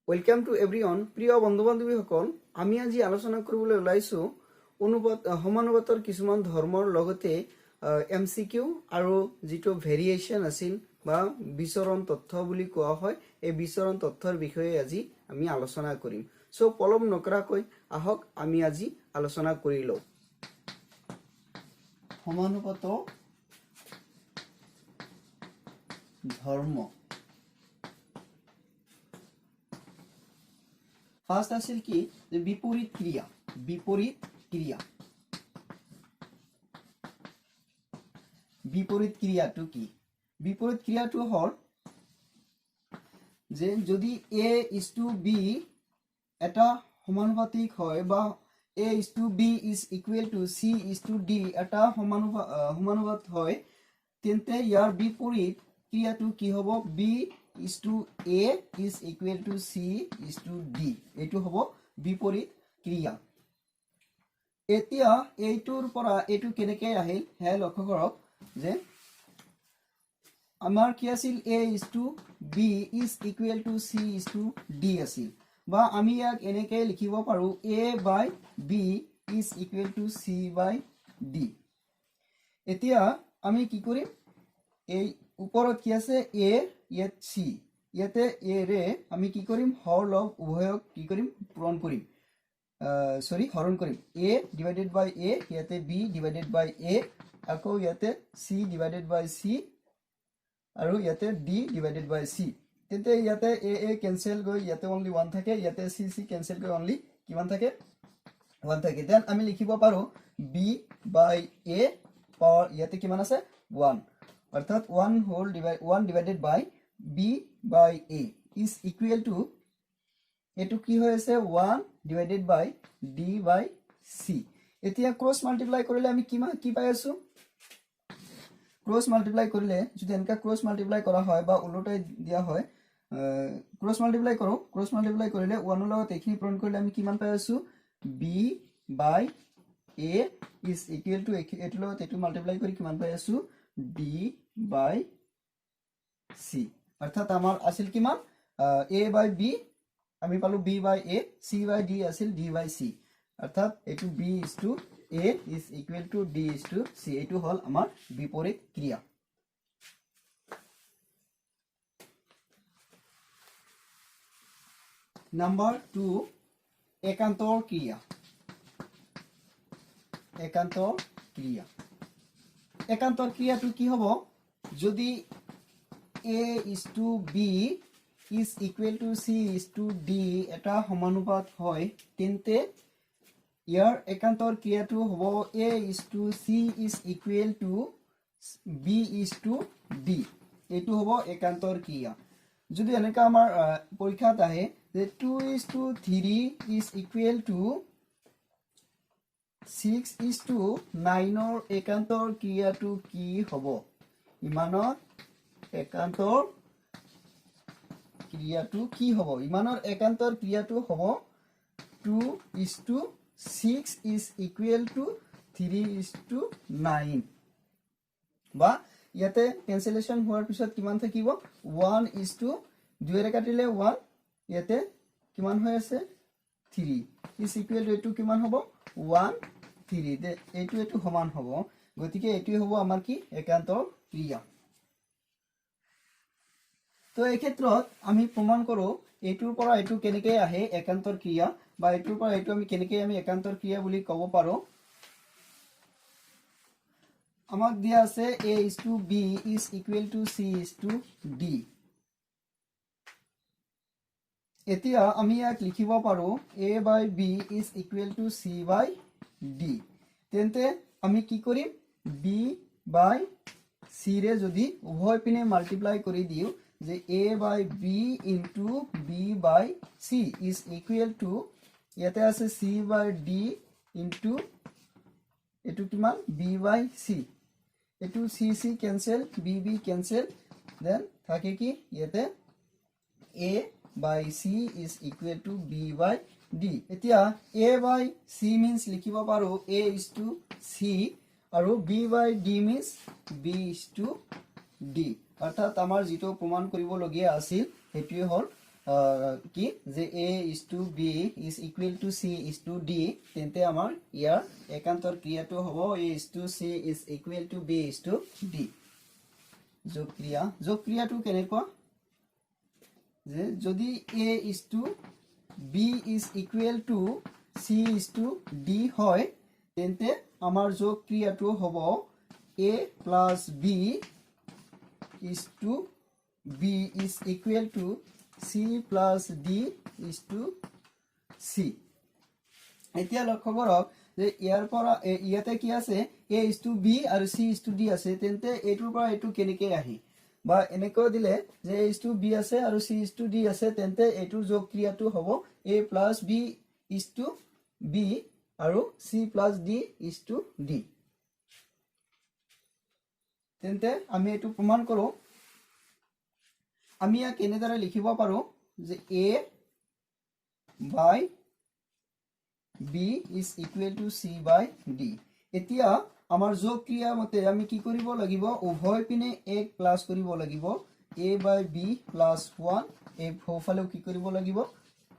Welcome to everyone. প্ৰিয় বন্ধু বান্ধৱীসকল, আমি আজি আলোচনা কৰিবলৈ ওলাইছো সমানুপাতৰ কিছুমান ধৰ্মৰ লগতে এমসিকিউ আৰু যেটো ভেৰিয়েশন আছিল বা বিচৰণ তথ্য বুলি কোৱা হয় এই বিচৰণ তথ্যৰ বিষয়ে আজি আমি আলোচনা কৰিম। সো পলম নকৰাকৈ আহক আমি আজি আলোচনা কৰি লওঁ। সমানুপাত ধৰ্ম ফার্স্ট আছিল কি যে বিপরীত ক্রিয়া বিপরীত ক্রিয়াটো কি বিপরীত ক্রিয়াটো হল যে যদি a is to b এটা সমানুপাতিক হয় বা a is to b is equal to c is to d এটা সমানুপাত হয় তেন্তে ইয়াৰ বিপরীত ক্রিয়াটো কি হ'ব b is to a is equal to c is to d এইটো হ'ব বিপরীত ক্রিয়া। এতিয়া এইটোৰ পৰা এইটো কেনেকৈ আহিল হে লক্ষ্য কৰক যে আমাৰ কি আছিল a is to b is equal to c is to d আছিল বা আমি ইয়াক এনেকৈ লিখিব পাৰো a by b is equal to c by d। এতিয়া আমি কি কৰিম এই ওপৰত কি আছে a ইয়াত c ইয়াতে a ৰে আমি কি কৰিম হৰ লগ উভয়ক কি কৰিম পূৰণ কৰিম হৰণ কৰিম a divided by a ইয়াতে b divided by a আকৌ ইয়াতে c divided by c আৰু ইয়াতে d divided by c তেন্তে ইয়াতে a কেনসেল গৈ ইয়াতে only 1 থাকে ইয়াতে c কেনসেল গৈ only কিমান থাকে 1 থাকে দেন আমি লিখিব পাৰো b by a পাৱাৰ ইয়াতে কিমান আছে 1 অৰ্থাৎ 1 divided by b by a is equal to এটো কি হৈ আছে 1 divided by d by c। এতিয়া ক্রস মাল্টিপ্লাই কৰিলে আমি কি পাই আছো ক্ৰস মাল্টিপ্লাই কৰিলে যদি এনেকা ক্ৰস মাল্টিপ্লাই কৰা হয় বা উল্টাই দিয়া হয় ক্ৰস মাল্টিপ্লাই কৰো ক্ৰস মাল্টিপ্লাই কৰিলে 1 ৰ লগত এখিনি পূৰণ কৰিলে আমি কিমান পাই আছো b by a is equal to এটো লগত এটো মাল্টিপ্লাই কৰি কিমান পাই আছো d by c অর্থাৎ আমার আছিল কিমান a by b আমি পালো b by a c by d আছিল d by c অর্থাৎ এটো b is to a is equal to d is to c এটো হল আমার বিপরীত ক্রিয়া। নাম্বার 2 একান্তৰ ক্ৰিয়া একান্তৰ ক্রিয়াটো কি হ'ব যদি a is to b is equal to c is to d এটা সমানুপাত হয় তেন্তে ইয়াৰ একান্তৰ ক্ৰিয়াটো হ'ব a is to c is equal to b is to d এইটো হ'ব একান্তৰ ক্ৰিয়া। যদি এনেকা আমাৰ পৰীক্ষাত আহে যে 2 is to 3 is equal to 6 is to 9 ৰ একান্তৰ ক্ৰিয়াটো কি হ'ব ইমানৰ একান্তৰ ক্ৰিয়াটো কি হ'ব ইমানৰ একান্তৰ ক্রিয়াটো হ'ব 2 is to 6 is equal to 3 is to 9 বা ইয়াতে ক্যান্সেলেশন হোৱাৰ পিছত কিমান থাকিব 1 is to 2 ৰে কাটিলে 1 ইয়াতে কিমান হৈ আছে 3 is equal to এটো কিমান হ'ব 1 3 দে এটো সমান হ'ব গতিকে এটো হ'ব আমাৰ কি একান্তৰ ক্ৰিয়া। তো এই ক্ষেত্ৰত আমি প্ৰমাণ কৰো এইটোৰ পৰা এইটো কেনেকৈ আহে একান্তৰ ক্ৰিয়া বা এইটোৰ পৰা এইটো আমি কেনেকৈ আমি একান্তৰ ক্ৰিয়া বুলি ক'ব পাৰো আমাক দিয়া আছে a is to b is equal to c is to d এতিয়া আমি ইয়াক লিখিব পাৰো a by b is equal to c by d তেন্তে আমি কি কৰিম b by c ৰে যদি উভয় পিনে মাল্টিপ্লাই কৰি দিও যে a by b into b by c is equal to ইয়াতে আছে c by d into এটো কিমান b by c এটো c cancel b cancel then থাকে কি ইয়াতে a by c is equal to b by d এতিয়া a by c means লিখিব পাৰো a is to c আৰু b by d means b is to d অৰ্থাৎ আমাৰ যেটো প্ৰমাণ কৰিব লগিয়া আছিল হেতুৱে হল কি যে a is to b is equal to c is to d তেন্তে আমাৰ ইয়াৰ একান্তৰ ক্ৰিয়াটো হ'ব a is to c is equal to b is to d যোগ ক্ৰিয়াটো কেনেকুৱা যে যদি a is to b is equal to c is to d হয় তেন্তে আমাৰ যোগ ক্ৰিয়াটো হ'ব a plus b is to b is equal to c plus d is to c এতিয়া লক্ষ্য কৰক যে ইয়াৰ পৰা ইয়াতে কি আছে a is to b আৰু c is to d আছে তেন্তে এটোৰ পৰা এটো কেনেকৈ আহি বা এনেকৈ দিলে যে a is to b আছে আৰু c is to d আছে তেন্তে এটোৰ যোগ ক্ৰিয়াটো হ'ব a plus b is to b আৰু c plus d is to d তেন্তে আমি এটো প্ৰমাণ কৰো আমি ইয়াক এনেদৰে লিখিব পাৰো যে a by b is equal to c by d এতিয়া আমাৰ যোগ ক্ৰিয়া মতে আমি কি কৰিব লাগিব উভয় পিনে 1 প্লাস কৰিব লাগিব a by b plus 1 এই ফফালেও কি কৰিব লাগিব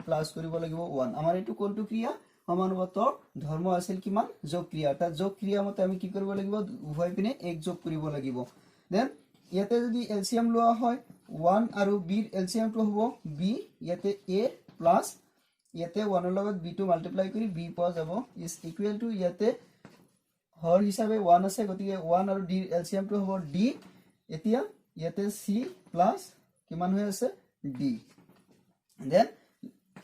প্লাস কৰিব লাগিব 1 আমাৰ এটো কোনটো ক্ৰিয়া সমানুপাতৰ ধৰ্ম আছিল কিমান যোগ ক্ৰিয়া তা যোগ ক্ৰিয়া মতে আমি কি কৰিব লাগিব উভয় পিনে 1 যোগ কৰিব লাগিব দেন ইয়াতে যদি এলসিএম লোৱা হয় 1 আৰু b ৰ এলসিএমটো হ'ব b ইয়াতে a প্লাস ইয়াতে 1 ৰ লগত b টো মাল্টিপ্লাই কৰি b পোৱা যাব ইজ ইকুৱেল টু ইয়াতে হৰ হিচাপে 1 আছে গতিকে 1 আৰু d ৰ এলসিএমটো হ'ব d এতিয়া ইয়াতে c প্লাস কিমান হৈ আছে d দেন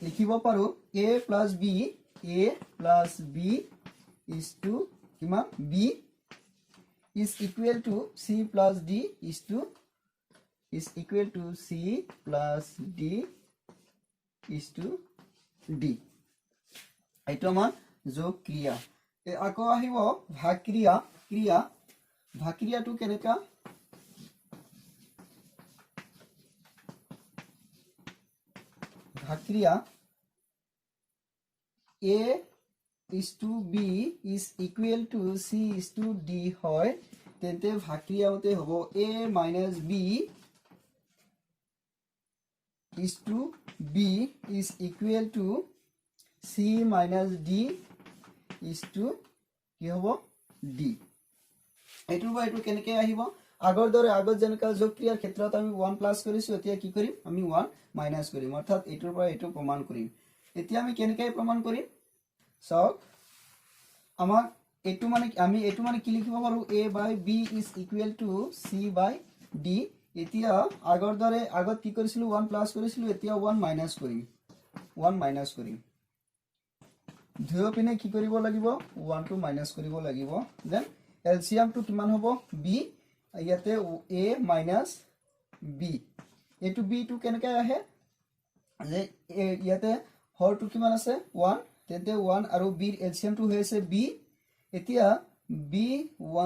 লিখিব পাৰো a plus b is to কিমান b is equal to c plus d is equal to c plus d is to d এইটো আমাৰ যোগ ক্ৰিয়া আকৌ আহিব ভাগ ক্ৰিয়াটো কেনেকা ভাগ ক্ৰিয়া a is to b is equal to c is to d হয় তেন্তে ভাগ ক্ৰিয়া মতে হ'ব a minus b is to b is equal to c minus d is to কি হ'ব d এটো বা এটো কেনেকৈ আহিব আগৰ দৰে আগত যেনেকা যোগ ক্ৰিয়াৰ ক্ষেত্ৰত আমি 1 প্লাস কৰিছো এতিয়া কি কৰিম আমি 1 মাইনাস কৰিম অৰ্থাৎ এটোৰ পৰা এটো প্ৰমাণ কৰিম এতিয়া আমি কেনেকৈ প্ৰমাণ কৰিম সক আমাৰ এটো মানে কি লিখিব পাৰো a by b is equal to c by d এতিয়া আগৰ দৰে আগত কি কৰিছিলো 1 প্লাস কৰিছিলো এতিয়া 1 মাইনাস কৰিম দুয়ো পিনে কি কৰিব লাগিব 1 টো মাইনাস কৰিব লাগিব দেন এলসিএম টো কিমান হ'ব b ইয়াতে a minus b এটো b টো কেনেকৈ আহে যে ইয়াতে হৰটো কিমান আছে 1 তেন্তে 1 আৰু b ৰ এলসিএম টো হৈছে b এতিয়া b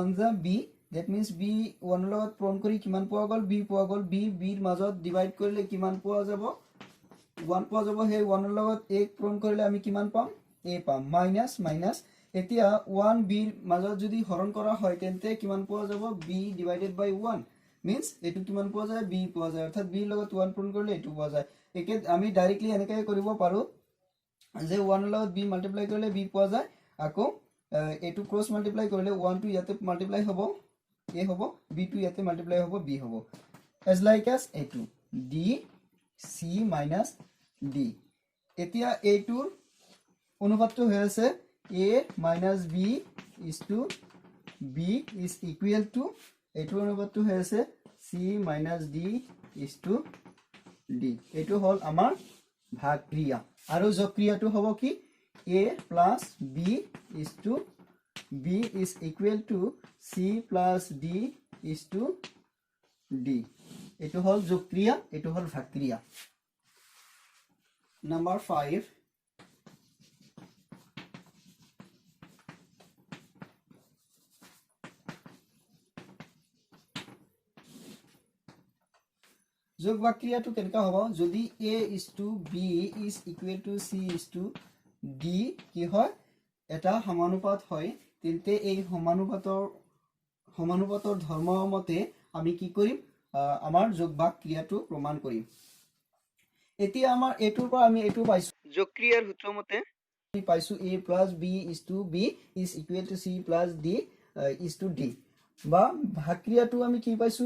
1 যা b that means b 1 লগত পূৰণ কৰি কিমান পোৱা গল b পোৱা গল b ৰ মাজত ডিভাইড কৰিলে কিমান পোৱা যাব 1 পোৱা যাব হে 1 ৰ লগত 1 পূৰণ কৰিলে আমি কিমান পাম a পাম মাইনাস এতিয়া 1 b ৰ মাজত যদি হৰণ কৰা হয় তেন্তে কিমান পোৱা যাব b divided by 1 means এটো কিমান পোৱা যায় b পোৱা যায় অৰ্থাৎ b ৰ লগত 1 পূৰণ কৰিলে এটো পোৱা যায় একে আমি ডাইৰেক্টলি এনেকৈ কৰিব পাৰো যে 1 ৰ লগত b মাল্টিপ্লাই কৰিলে b পোৱা যায় আকৌ এটো ক্ৰস মাল্টিপ্লাই কৰিলে 1 টো ইয়াতে মাল্টিপ্লাই হ'ব a হ'ব b টো ইয়াতে মাল্টিপ্লাই হ'ব b হ'ব as like as a2 d c minus d এতিয়া a2 অনুপাতটো হৈ আছে a minus b is to b is equal to a2 অনুপাতটো হৈ আছে c minus d is to d এটো হল আমাৰ ভাগ ক্ৰিয়া আৰু যোগ ক্ৰিয়াটো হ'ব কি a plus b is to b is equal to c plus d is to d এটো হল যোগ ক্ৰিয়া এটো হল ভাগ ক্ৰিয়া নাম্বাৰ 5 যোগ বা ক্ৰিয়াটো কেনেকা হ'ব যদি a is to b is equal to c is to d কি হয় এটা সমানুপাত হয় তেন্তে এই সমানুপাতৰ ধৰ্ম মতে আমি কি কৰিম আমাৰ যোগ বা ক্ৰিয়াটো প্ৰমাণ কৰিম এতিয়া আমাৰ এটোৰ পৰা আমি এটো পাইছো জক্ৰিয়াৰ সূত্ৰ মতে আমি পাইছো a plus b is to b is equal to c plus d is to d বা ভাগক্ৰিয়াটো আমি কি পাইছো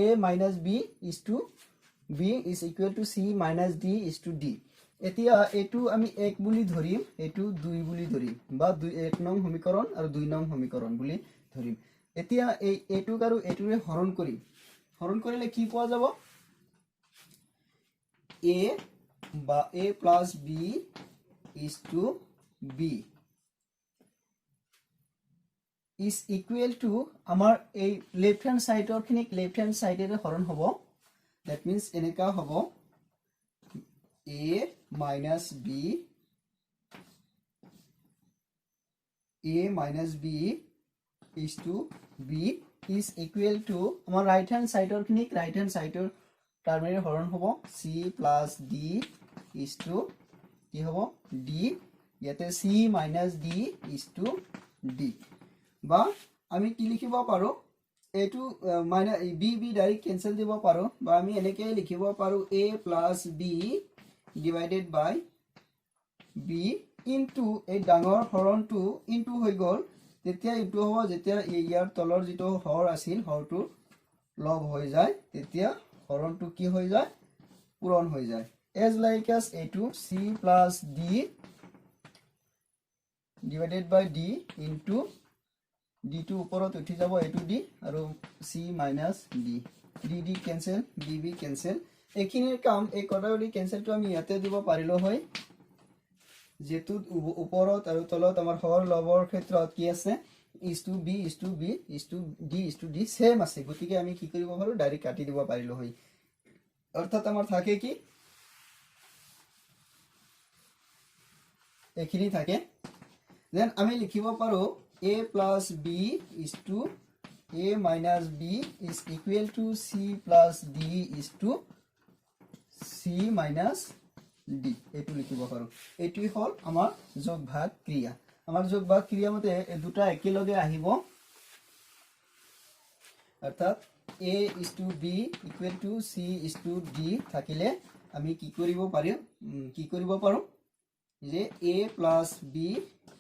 a minus b is to b is equal to c minus d is to d এতিয়া এটো আমি 1 বুলি ধৰিম এটো 2 বুলি ধৰিম বা 1 নং সমীকৰণ আৰু 2 নং সমীকৰণ বুলি ধৰিম এতিয়া এই এটোক আৰু এটোৰে হৰণ কৰিলে কি পোৱা যাব a বা a plus b is to b is equal to আমাৰ এই লেফট হ্যান্ড সাইডৰ খিনিক লেফট হ্যান্ড সাইডেৰে হৰণ হ'ব that means এনেকা হ'ব a minus b is to b is equal to আমাৰ ৰাইট হ্যান্ড সাইডৰ খিনিক ৰাইট হ্যান্ড সাইডৰ টাৰ্মেৰে হৰণ হ'ব c plus d is to কি হ'ব d ইয়াতে c minus d is to d বা আমি কি লিখিব পাৰো এটো মাইনাস b ডাইৰেক্ট ক্যান্সেল দিব পাৰো বা আমি এনেকৈ লিখিব পাৰো a plus b divided by b into এই ডাঙৰ হৰণটো into হৈ গল তেতিয়া ইটো হ'ব যেতিয়া ইয়াৰ তলৰ যেটো হৰ আছিল হৰটো লগ হৈ যায় তেতিয়া হৰণটো কি হৈ যায় পূৰণ হৈ যায় as like as a2 c plus d divided by d into d to ওপৰত উঠি যাব a2 d আৰু c minus d d cancel b cancel এখিনিৰ কাম এই কটাকটি ক্যান্সেলটো আমি ইয়াতে দিব পাৰিলো হয় যেটো ওপৰত আৰু তলত আমাৰ হৰ লবৰ ক্ষেত্ৰত কি আছে is to b is to b is to d same আছে গতিকে আমি কি কৰিব পাৰো ডাইৰেক্ট কাটি দিব পাৰিলো হয় অৰ্থাৎ আমাৰ থাকে কি এখিনি থাকে দেন আমি লিখিব পাৰো a plus b is to a minus b is equal to c plus d is to c minus d এটো লিখিব পাৰো এটো হল আমাৰ যোগ ভাগ ক্ৰিয়া আমাৰ যোগ ভাগ ক্ৰিয়া মতে এই দুটা একেলগে আহিব অৰ্থাৎ a is to b equal to c is to d থাকিলে আমি কি কৰিব পাৰো যে a plus b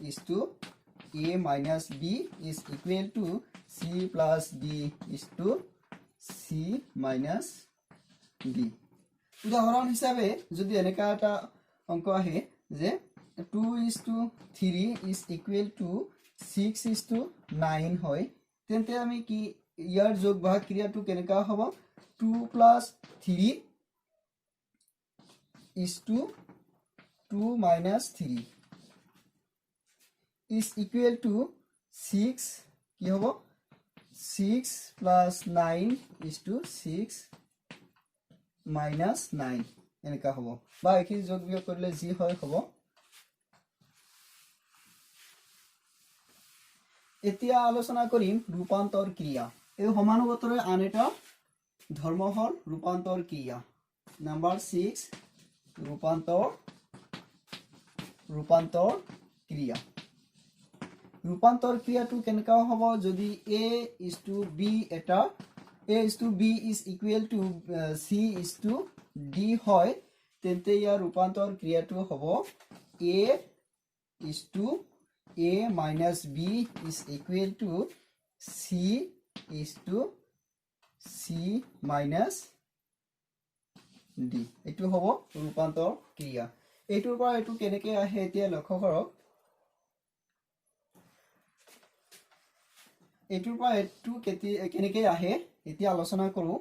is to a minus b is equal to c plus d is to c minus d উদাহৰণ হিচাপে যদি এনেকা এটা অংক আহে যে 2 is to 3 is equal to 6 is to 9 হয় তেন্তে আমি কি ইয়াৰ যোগ ভাগ ক্ৰিয়াটো কেনেকা হ'ব 2 plus 3 is to 2 minus 3 is equal to 6 কি হ'ব 6 plus 9 is to 6 minus 9 এনেকা হ'ব বা এখিনি যোগ বিয়োগ কৰিলে যি হয় হ'ব এতিয়া আলোচনা কৰিম ৰূপান্তৰ ক্ৰিয়া এই সমানুপাতৰে আন এটা ধৰ্ম হল ৰূপান্তৰ ক্ৰিয়া নাম্বাৰ 6 ৰূপান্তৰ ক্ৰিয়া ৰূপান্তৰ ক্ৰিয়াটো কেনেকা হ'ব যদি a is to b এটা a is to b is equal to c is to d হয় তেন্তে ইয়াৰ ৰূপান্তৰ ক্ৰিয়াটো হ'ব a is to a minus b is equal to c is to c minus d এটো হ'ব ৰূপান্তৰ ক্ৰিয়া এটোৰ পৰা এটো কেনেকৈ আহে এতিয়া লক্ষ্য কৰক এটোৰ পৰা এটো কেনেকৈ আহে এতিয়া আলোচনা কৰো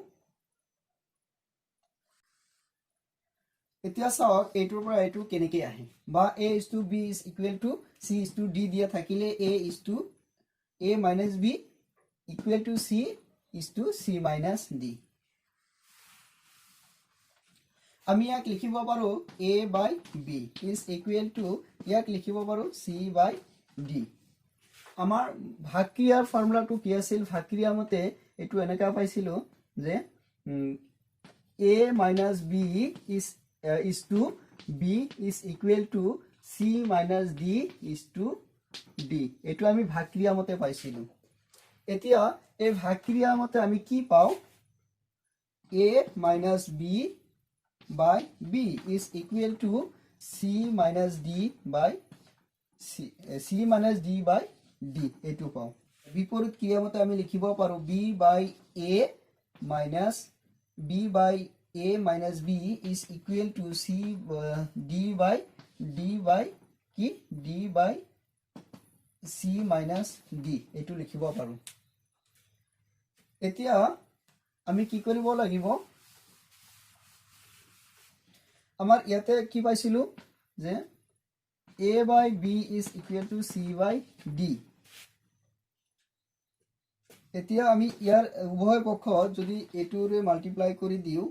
এতিয়া চাওক এটোৰ পৰা এটো কেনেকৈ আহে বা a is to b is equal to c is to d দিয়া থাকিলে a is to a minus b equal to c is to c minus d আমি ইয়াক লিখিব পাৰো a by b is equal to ইয়াক লিখিব পাৰো c by d আমাৰ ভাগক্ৰিয়াৰ ফৰ্মুলাটো কি আছিল ভাগক্ৰিয়া মতে এটো এনেকা পাইছিল যে a minus b is to b is equal to c minus d is to d এটো আমি ভাগক্ৰিয়া মতে পাইছিল এতিয়া এই ভাগক্ৰিয়া মতে আমি কি পাও a minus b by b is equal to c minus d by c minus d by d এইটো পাও বিপৰীত ক্ৰিয়ামতে আমি লিখিব পাৰো b by a minus b is equal to c d by কি d by c minus d এইটো লিখিব পাৰো এতিয়া আমি কি কৰিব লাগিব আমাৰ ইয়াতে কি পাইছিলো যে a by b is equal to c by d এতিয়া আমি ইয়াৰ উভয় পক্ষ যদি এটোৰে মাল্টিপ্লাই কৰি দিও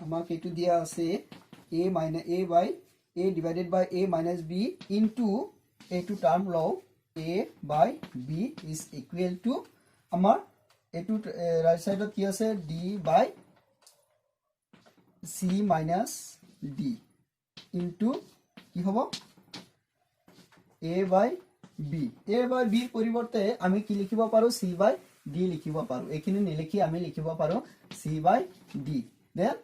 আমাক এটো দিয়া আছে a by a divided by a minus b into এটো টার্ম লও a by b is equal to আমাৰ এটো রাইট সাইডত কি আছে d by c minus d into কি হ'ব a by b পৰিৱৰ্তে আমি কি লিখিব পাৰো c by d লিখিব পাৰো এখিনি নিলিখি আমি লিখিব পাৰো c by d then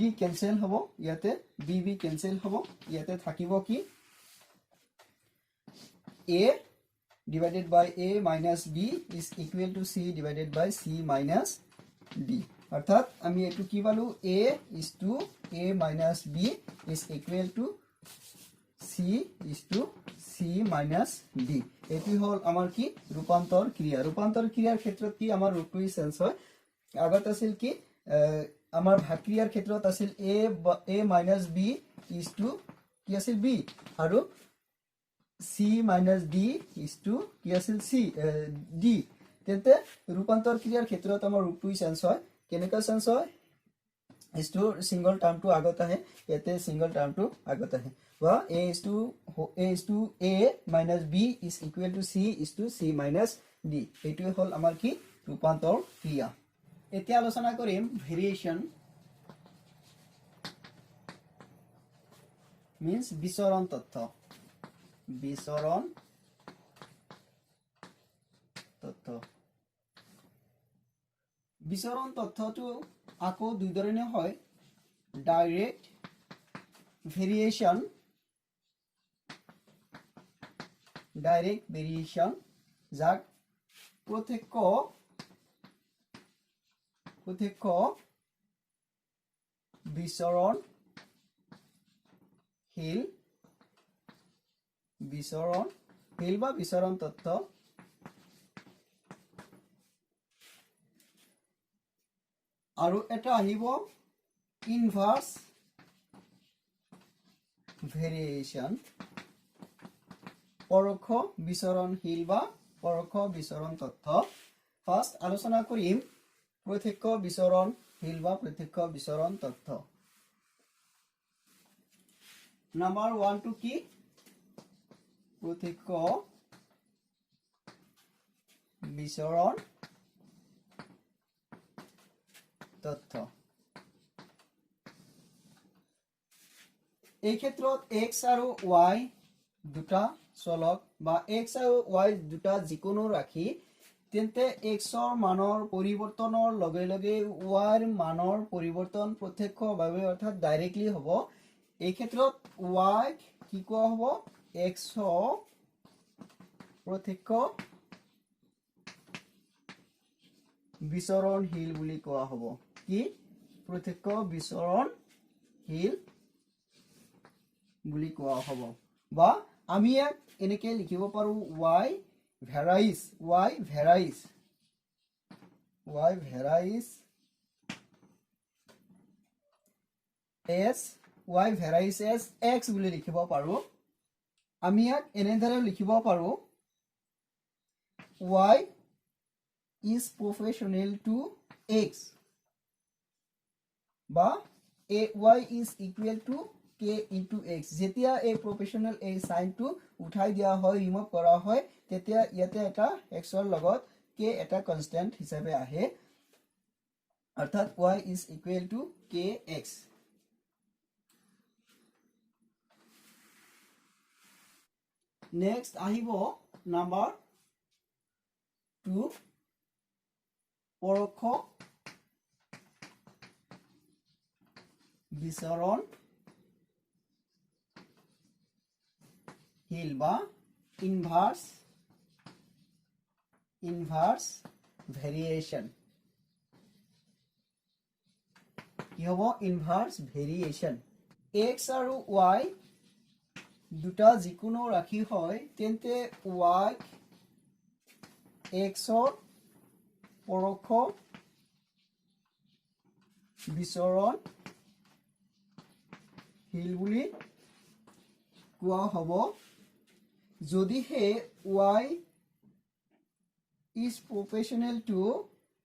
d cancel হ'ব ইয়াতে b ক্যান্সেল হ'ব ইয়াতে থাকিব কি a divided by a minus b is equal to c divided by c minus d অর্থাৎ আমি এটো কি পালো a is to a minus b is equal to c is to c minus d এটি হল আমার কি রূপান্তর ক্রিয়ার ক্ষেত্ৰত কি আমাৰ ৰূপটোই চেঞ্জ হয় আগত আছিল কি আমাৰ ভাগ ক্ৰিয়াৰ ক্ষেত্ৰত আছিল a minus b is to কি আছিল b আৰু c minus d is to কি আছিল c d তেতে রূপান্তর ক্রিয়ার ক্ষেত্ৰত আমাৰ রূপটোই চেঞ্জ হয় কেনেকা চেঞ্জ হয় is to single term to আগত আহে এতে single term to আগত আহে বা a is to a minus b is equal to c is to c minus d এটো হল আমাৰ কি ৰূপান্তৰ ক্ৰিয়া এতিয়া আলোচনা কৰিম ভেৰিয়েশন means বিচৰণ তথ্য বিচৰণ তথ্যটো আকৌ দুই ধৰণে হয় ডাইৰেক্ট ভেৰিয়েশন যাক প্ৰত্যক্ষ বিচৰণশীল বা বিচৰণ তথ্য আৰু এটা আহিব ইনভাৰ্স ভেৰিয়েশন পৰোক্ষ বিচৰণশীল বা পৰোক্ষ বিচৰণ তথ্য ফাৰ্স্ট আলোচনা কৰিম প্ৰত্যক্ষ বিচৰণশীল বা প্ৰত্যক্ষ বিচৰণ তথ্য নাম্বাৰ 1 টু কি প্ৰত্যক্ষ বিচৰণ তথ্য এই ক্ষেত্ৰত x আৰু y দুটা চলক বা x আৰু y দুটা যিকোনো ৰাখি তেন্তে x ৰ মানৰ পৰিৱৰ্তনৰ লগে লগে y ৰ মানৰ পৰিৱৰ্তন প্ৰত্যক্ষভাৱে অৰ্থাৎ ডাইৰেক্টলি হ'ব এই ক্ষেত্ৰত y কি কোৱা হ'ব x প্ৰত্যক্ষ বিচৰণশীল বুলি কোৱা হ'ব কি প্ৰত্যক্ষ বিচৰণশীল বুলি কোৱা হ'ব বা আমি এক এনেকে লিখিব পাৰো y ভ্যাৰাইজ as x বুলি লিখিব পাৰো আমি এক এনেদৰে লিখিব পাৰো y is proportional to x বা y is equal to k into x যেতিয়া এই proportional a sign to উঠাই দিয়া হয় ৰিমুভ কৰা হয় তেতিয়া ইয়াতে এটা x ৰ লগত k এটা কনস্ট্যান্ট হিচাপে আহে অৰ্থাৎ y is equal to kx next আহিব নাম্বাৰ 2 পৰোক্ষ বিচৰণশীল বা ইনভাৰ্স ভেৰিয়েশ্যন কি হ'ব ইনভাৰ্স ভেৰিয়েশ্যন x আৰু y দুটা যিকোনো ৰাশি হয় তেন্তে y x ৰ পৰোক্ষ বিচৰণশীল বুলি কোৱা হ'ব যদিহে y is proportional to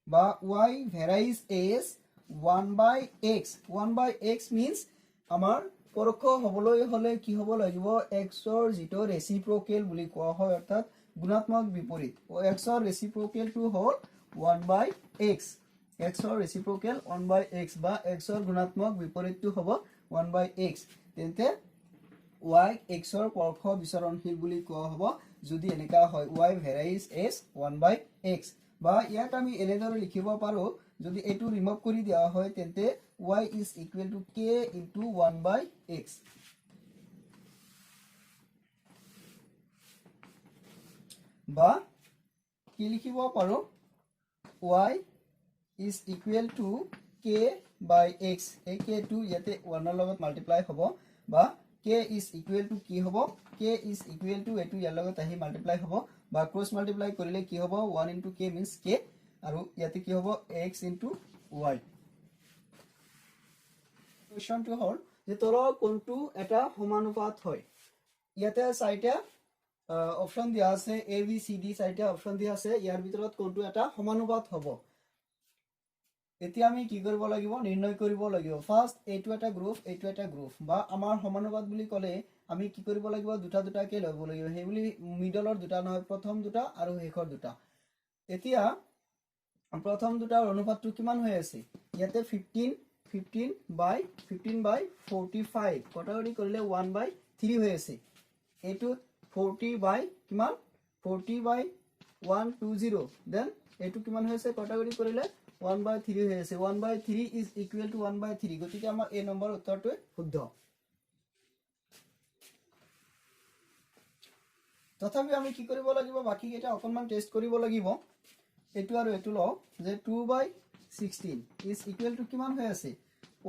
বা y varies as 1/x 1/x means আমাৰ পৰোক্ষ হ'বলৈ হলে কি হ'ব লাগিব x ৰ যিটো ৰেচিপ্ৰকেল বুলি কোৱা হয় অৰ্থাৎ গুণাত্মক বিপৰীত x ৰ ৰেচিপ্ৰকেল টো হ'ল 1/x x ৰ ৰেচিপ্ৰকেল 1/x বা x ৰ গুণাত্মক বিপৰীতটো হ'ব 1/x তেন্তে y x ৰ পৰোক্ষ বিচৰণশীল বুলি কোৱা হ'ব যদি এনেকা হয় y varies as 1/x বা ইয়াত আমি এনেদৰে লিখিব পাৰো যদি এটো ৰিমুভ কৰি দিয়া হয় তেন্তে y is equal to k into 1/x বা কি লিখিব পাৰো y is equal to k by x এই k টো ইয়াতে 1 ৰ লগত মাল্টিপ্লাই হ'ব বা k is equal to কি হ'ব k is equal to এটো ইয়াৰ লগত আহি মাল্টিপ্লাই হ'ব বা ক্ৰছ মাল্টিপ্লাই কৰিলে কি হ'ব 1 into k means k আৰু ইয়াতে কি হ'ব x into y কোৱেশ্চনটো হ'ল যে তলৰ কোনটো এটা সমানুপাত হয় ইয়াতে চাৰিটা অপচন দিয়া আছে a b c d চাৰিটা অপচন দিয়া আছে ইয়াৰ ভিতৰত কোনটো এটা সমানুপাত হ'ব এতিয়া আমি কি কৰিব লাগিব নিৰ্ণয় কৰিব লাগিব ফাৰ্স্ট এইটো এটা গ্ৰুপ বা আমাৰ সমানুপাত বুলি ক'লে আমি কি কৰিব লাগিব দুটা দুটাকে ল'ব লাগিব সেই বুলি মিডলৰ দুটা নহয় প্ৰথম দুটা আৰু শেষৰ দুটা এতিয়া প্ৰথম দুটাৰ অনুপাতটো কিমান হৈ আছে ইয়াতে 15/45 কটাকটি কৰিলে 1/3 হৈ আছে এটো 40 কিমান 40/120 দেন এটো কিমান হৈ আছে কটাকটি কৰিলে 1/3 হৈ আছে 1/3 is equal to 1/3 গতিকে আমাৰ এই নম্বৰ উত্তৰটো শুদ্ধ তথাপি আমি কি কৰিব লাগিব বাকি কেইটা অকনমান টেস্ট কৰিব লাগিব এটো আৰু এটো ল যে 2/16 is equal to কিমান হৈ আছে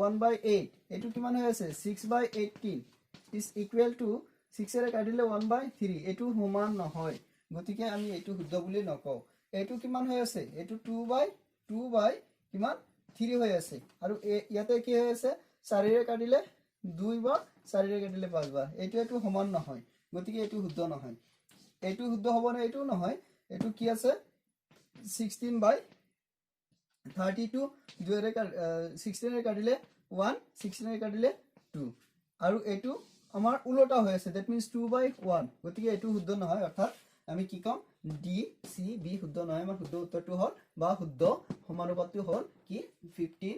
1/8 এটো কিমান হৈ আছে 6/18 is equal to 6 এৰে কাটিলে 1/3 এটো সমান নহয় গতিকে আমি এটো শুদ্ধ বুলি নকও এটো কিমান হৈ আছে এটো 2/2 কিমান 3 হৈ আছে আৰু ইয়াতে কি হৈ আছে 4 এৰে কাটিলে 2 বা 4 এৰে কাটিলে 5 বা এটো সমান নহয় গতিকে এটো শুদ্ধ নহয় এটো শুদ্ধ হ'ব না এটো নহয় এটো কি আছে 16/32 2 এৰে 16 এৰে কাটিলে 1 16 এৰে কাটিলে 2 আৰু এটো আমাৰ উল্টা হৈ আছে that means 2/1 গতিকে এটো শুদ্ধ নহয় অৰ্থাৎ আমি কি কম ডি সি বি শুদ্ধ নহয় আমাৰ শুদ্ধ উত্তৰটো হ'ল বা শুদ্ধ সমানুপাতটো হ'ল কি 15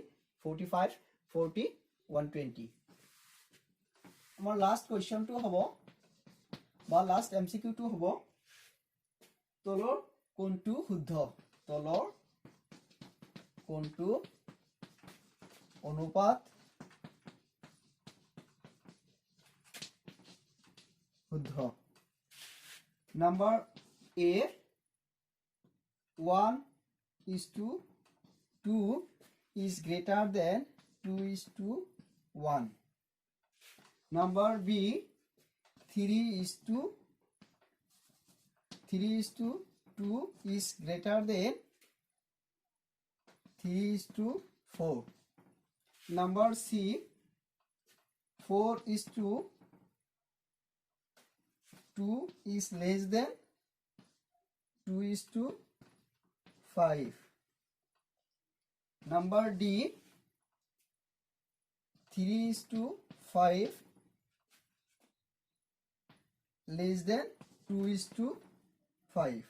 45 40 120 আমাৰ লাষ্ট কোৱেশ্চনটো হ'ব বা লাষ্ট এমসিকিউ টো হ'ব তলৰ কোনটো শুদ্ধ তলৰ কোনটো অনুপাত শুদ্ধ number A 1:2 is greater than 2:1 number B 3:2 is greater than 3:4 number C 4:2 is less than 2:5 number D 3:5 less than 2:5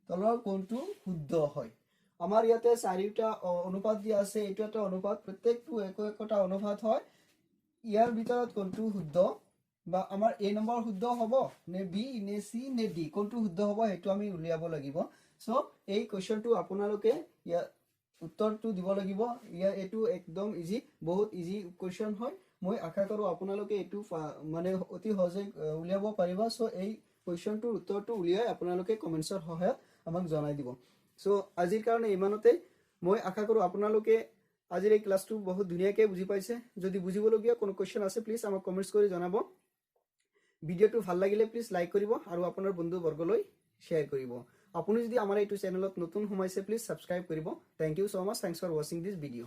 তলৰ কোনটো শুদ্ধ হয় আমাৰ ইয়াতে চাৰিটা অনুপাত দিয়া আছে এটো এটা অনুপাত প্ৰত্যেকটো একোটা অনুপাত হয় ইয়াৰ ভিতৰত কোনটো শুদ্ধ বা আমাৰ এ নম্বৰ শুদ্ধ হ'ব নে বি নে সি নে ডি কোনটো শুদ্ধ হ'ব হেতু আমি উলিয়াব লাগিব সো এই কোৱেশ্চনটো আপোনালোকে উত্তৰটো দিব লাগিব ইয়াৰ এটো একদম ইজি বহুত ইজি কোৱেশ্চন হয় মই আশা কৰো আপোনালোকে এটো মানে অতি সহজে উলিয়াব পাৰিবা সো এই কোৱেশ্চনটোৰ উত্তৰটো উলিয়াই আপোনালোকে কমেন্টছৰ সহায়ত আমাক জনাই দিব সো আজিৰ কাৰণে ইমানতে মই আশা কৰো আপোনালোকে আজিৰ এই ক্লাসটো বহুত ধুনিয়াকৈ বুজি পাইছে যদি বুজিবলগীয়া কোনো কোৱেশ্চন আছে প্লিজ আমাক কমেন্টছ কৰি জনাব ভিডিওটো ভাল লাগিলে প্লিজ লাইক কৰিব আৰু আপোনাৰ বন্ধু বৰ্গলৈ শেয়াৰ কৰিব আপুনি যদি আমাৰ এইটো চেনেলত নতুন সোমাইছে প্লিজ সাবস্ক্ৰাইব কৰিব thank you so much thanks for watching this video